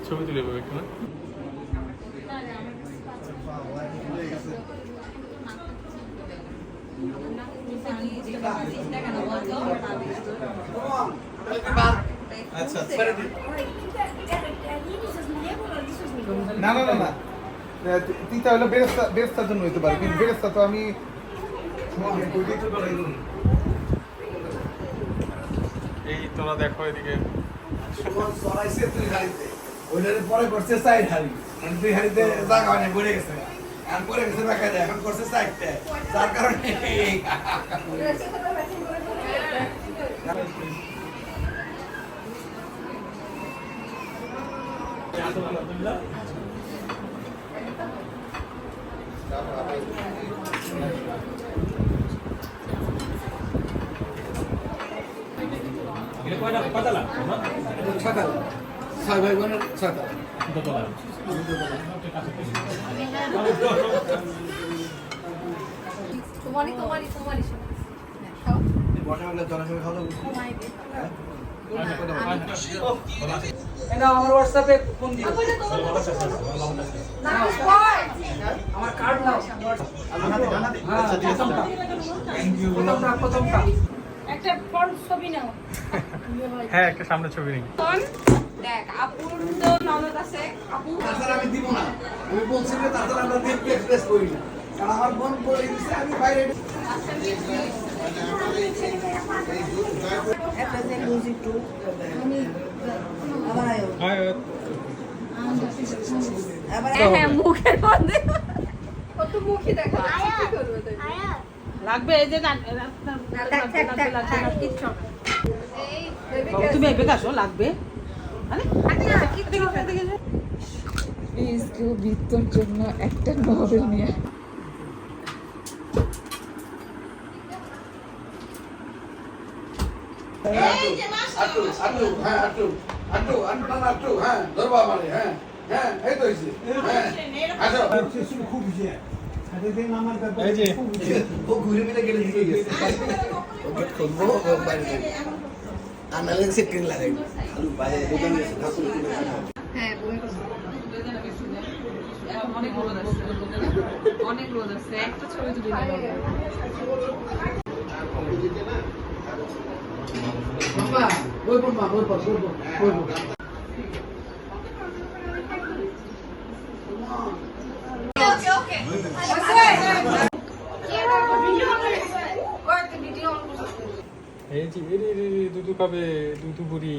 ছবি তুলে পাবে একটু না? না না না না, তিতা হলো বেরেস্তার জন্য হইতে পারে, কিন্তু বেরেস্তা তো আমি এই তোরা দেখো এদিকে পরে করছে সাইড হাড়ি, মানে 2 হাড়িতে জায়গা অনেক পড়ে গেছে, আর পরে গেছে রাখা যায়, এখন করছে সাইডটা, যার কারণে সকাল 6 ভাই বোনের সকাল আমার হোয়াটসঅ্যাপে ফোন দিও। আমার কার্ড নাও। প্রথমটা একটা ফ্রন্ট ছবি নাও। হ্যাঁ একটা সামনে ছবি নেই। দেখ আপুর তো ননদ আছে, আপু তাছাড়া আমি দিব না, আমি বলছি যে তাছাড়া আমরা দেখতে এক্সপ্রেস করি না, কারণ আমার বোন বলে দিচ্ছে আমি বাইরে হ্যাঁ মুখের মধ্যে কত মুখই দেখা যাচ্ছে, কি করবে তাই? লাগবে এই যে কিচ্ছু না। এই তুমি এবে কাছো লাগবে প্লিজ কেউ বৃত্তর জন্য একটা নভেল নিয়ে হ্যাঁ ধরবা মানে হ্যাঁ হ্যাঁ এই তো হইছে হ্যাঁ আসো খুব খুশি আমার এই যে ও ঘুরে মিলে গেলে দিকে গেছে ওকে খুলবো বাইরে যাবে আনালে সেটিং লাগাই আলু বাইরে দোকানে গেছে ঠাকুর হ্যাঁ বই করছে। অনেক রোদ আছে, অনেক রোদ আছে, একটা ছবি তুলে বাবা বই পড় মা বই পড় ওকে ওকে এই যে দুধু খাবে, দুধু বুড়ি।